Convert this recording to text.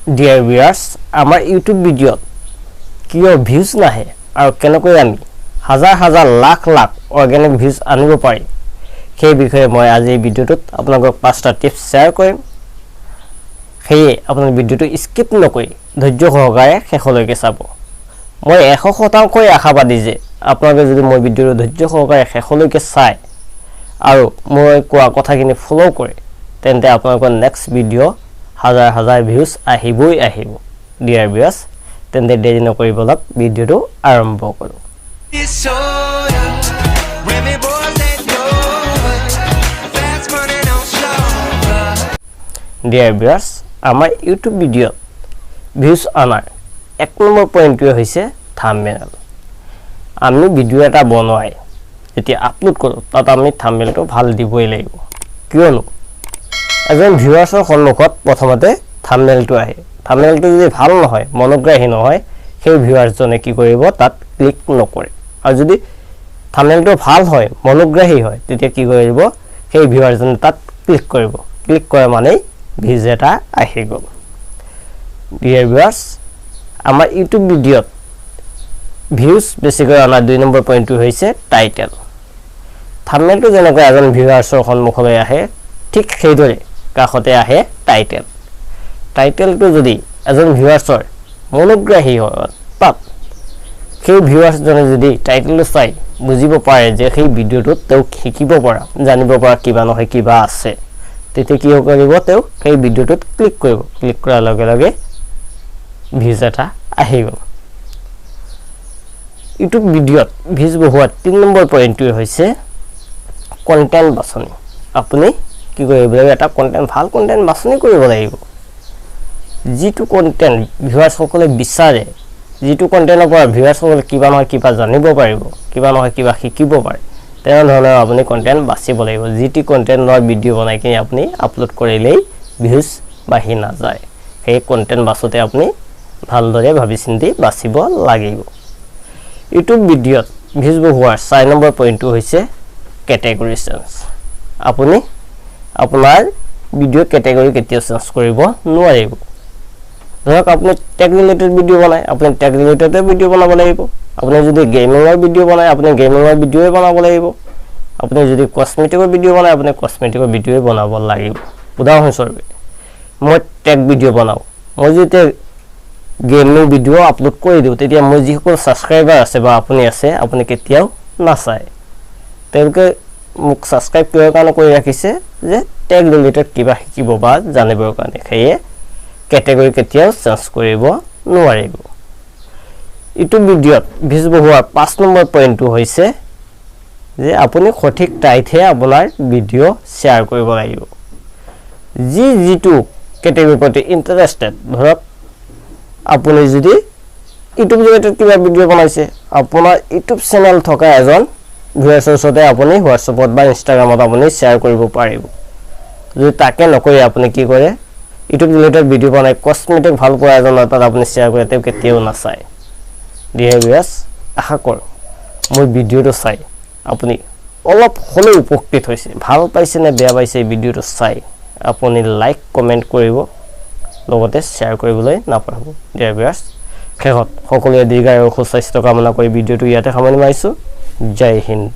Dear viewers, আমাৰ YouTube ভিডিঅ'ত কিয় ভিউজ নাহে আৰু কেনেকৈ আমি হাজাৰ হাজাৰ লাখ লাখ অৰ্গেনিক ভিউজ আনিব পাৰি সেই বিষয়ে মই আজি এই ভিডিঅ'টোত আপোনালোকক 5টা টিপছ শ্বেয়াৰ কৰিম সেয়ে আপোনাৰ ভিডিঅ'টো স্কিপ নকৰি ধৈৰ্য সহকাৰে শেষলৈকে চাব মই 100% আশাবাদী যে আপোনালোকে যদি মই ভিডিঅ'টো ধৈৰ্য সহকাৰে শেষলৈকে চাই আৰু মই কোৱা কথাখিনি ফলো কৰে তেন্তে আপোনালোকৰ নেক্সট ভিডিঅ' হাজাৰ হাজাৰ ভিউজ আহিবই আহিব ডিয়াৰ ভিউয়াৰ্স তেন্তে দেৰি নকৰি বলক ভিডিঅ'টো আৰম্ভ কৰোঁ ডিয়াৰ ভিউয়াৰ্স আমাৰ ইউটিউব ভিডিঅ'ত ভিউজ আনাৰ 1 নম্বৰ পইণ্টটো হৈছে থাম্বনেল আমি ভিডিঅ' এটা বনাই যেতিয়া আপলোড কৰোঁ তাত আমি থাম্বনেলটো ভাল দিবই লাগিব কিয়নো এজন ভিউয়াৰ্সৰ সন্মুখত প্ৰথমতে থাম্বনেলটো আহে থাম্বনেলটো যদি ভাল নহয় মনোগ্ৰাহী নহয় সেই ভিউয়াৰ্সজনে কি কৰিব তাত ক্লিক নকৰে আৰু যদি থাম্বনেলটো ভাল হয় মনোগ্ৰাহী হয় তেতিয়া কি কৰিব সেই ভিউয়াৰ্সজনে তাত ক্লিক কৰিব ক্লিক কৰে মানে ভিউজ এটা আহি গ'ল ডিয়াৰ ভিউয়াৰ্স আমাৰ ইউটিউব ভিডিঅ'ত ভিউজ বেছিকৈ অনা 2 নম্বৰ পইণ্টটো হৈছে টাইটেল থাম্বনেলটো যেনেকৈ এজন ভিউয়াৰ্সৰ সন্মুখলৈ আহে ঠিক সেইদৰে কাষতে আহে টাইটেল টাইটেলটো যদি এজন ভিউয়াৰ্সৰ মনোগ্ৰাহী হয় তাত সেই ভিউয়াৰ্সজনে যদি টাইটেলটো চাই বুজিব পাৰে যে সেই ভিডিঅ'টোত তেওঁ শিকিব পৰা জানিব পৰা কিবা নহয় কিবা আছে তেতিয়া কি কৰিব তেওঁ সেই ভিডিঅ'টোত ক্লিক কৰিব ক্লিক কৰাৰ লগে লগে ভিউজ এটা আহি গ'ল ইউটিউব ভিডিঅ'ত ভিউজ বঢ়োৱাৰ 3 নম্বৰ পইণ্টটো হৈছে কন্টেন্ট বাছনি আপুনি কি কৰিব লাগিব এটা কন্টেন্ট ভাল কন্টেন্ট বাছনি কৰিব লাগিব যিটো কন্টেন্ট ভিউয়াৰ্সকলে বিচাৰে যিটো কন্টেন্টৰ পৰা ভিউয়াৰ্সকলে কিবা নহয় কিবা জানিব পাৰিব কিবা নহয় কিবা শিকিব পাৰে তেনে ধৰণৰ আপুনি কন্টেন্ট বাছিব লাগিব যিটি কন্টেন্টৰ ভিডিঅ' বনাই কিনে আপুনি আপলোড কৰিলেই ভিউজ বাঢ়ি নাযায় সেই কন্টেন্ট বাছতে আপুনি ভালদৰে ভাবি চিন্তি বাছিব লাগিব ইউটিউব ভিডিঅ'ত ভিউজ বঢ়োৱাৰ 4 নম্বৰ পইণ্টটো হৈছে কেটেগৰী চেঞ্জ আপুনি আপোনাৰ ভিডিঅ' কেটেগৰী কেতিয়া চেঞ্জ কৰিব নোৱাৰিব ধৰক আপুনি টেক ৰিলেটেড ভিডিঅ' বনাই আপুনি টেক ৰিলেটেড ভিডিঅ' বনাব লাগিব আপুনি যদি গেমিংৰ ভিডিঅ' বনাই আপুনি গেমিংৰ ভিডিঅ'ই বনাব লাগিব আপুনি যদি কসমেটিকৰ ভিডিঅ' বনাই আপুনি কসমেটিকৰ ভিডিঅ'ই বনাব লাগিব উদাহৰণস্বৰূপে মই টেক ভিডিঅ' বনাও মই যেতিয়া গেমিং ভিডিঅ' আপলোড কৰি দিওঁ তেতিয়া মই যিসকল সাবস্ক্ৰাইবাৰ আছে বা আপুনি আছে আপুনি কেতিয়াও নাচায় তেওঁলোকে মোক সাবস্ক্ৰাইব কৰাৰ কাৰণে কৰি ৰাখিছে যে টেক ৰিলেটেড কিবা শিকিব বা জানিবৰ কাৰণে সেয়ে কেটেগৰী কেতিয়াও চেঞ্জ কৰিব নোৱাৰিব ইউটিউব ভিডিঅ'ত ভিউজ বঢ়োৱাৰ 5 নম্বৰ পইণ্টটো হৈছে যে আপুনি সঠিক টাইমতে আপোনাৰ ভিডিঅ' শ্বেয়াৰ কৰিব লাগিব যিটো কেটেগৰীৰ প্ৰতি ইন্টাৰেষ্টেড ধৰক আপুনি যদি ইউটিউব ৰিলেটেড কিবা ভিডিঅ' বনাইছে আপোনাৰ ইউটিউব চেনেল থকা এজন ভিউয়াৰ্সৰ ওচৰতে আপুনি হোৱাটছএপত বা ইনষ্টাগ্ৰামত আপুনি শ্বেয়াৰ কৰিব পাৰিব যদি তাকে নকৰি আপুনি কি কৰে ইউটিউব ৰিলেটেড ভিডিঅ' বনাই কসমেটিক ভাল পোৱা এজনৰ তাত আপুনি শ্বেয়াৰ কৰে তেওঁ কেতিয়াও নাচায় ডিয়াৰ ভিউয়াৰ্স আশা কৰোঁ মোৰ ভিডিঅ'টো চাই আপুনি অলপ হ'লেও উপকৃত হৈছে ভাল পাইছে নে বেয়া পাইছে এই ভিডিঅ'টো চাই আপুনি লাইক কমেণ্ট কৰিব লগতে শ্বেয়াৰ কৰিবলৈ নাপাহৰিব ডিয়াৰ ভিউয়াৰ্স শেষত সকলোৱে দীৰ্ঘায়ু সুস্বাস্থ্য কামনা কৰি ভিডিঅ'টো ইয়াতে সামৰণি মাৰিছোঁ জয় হিন্দ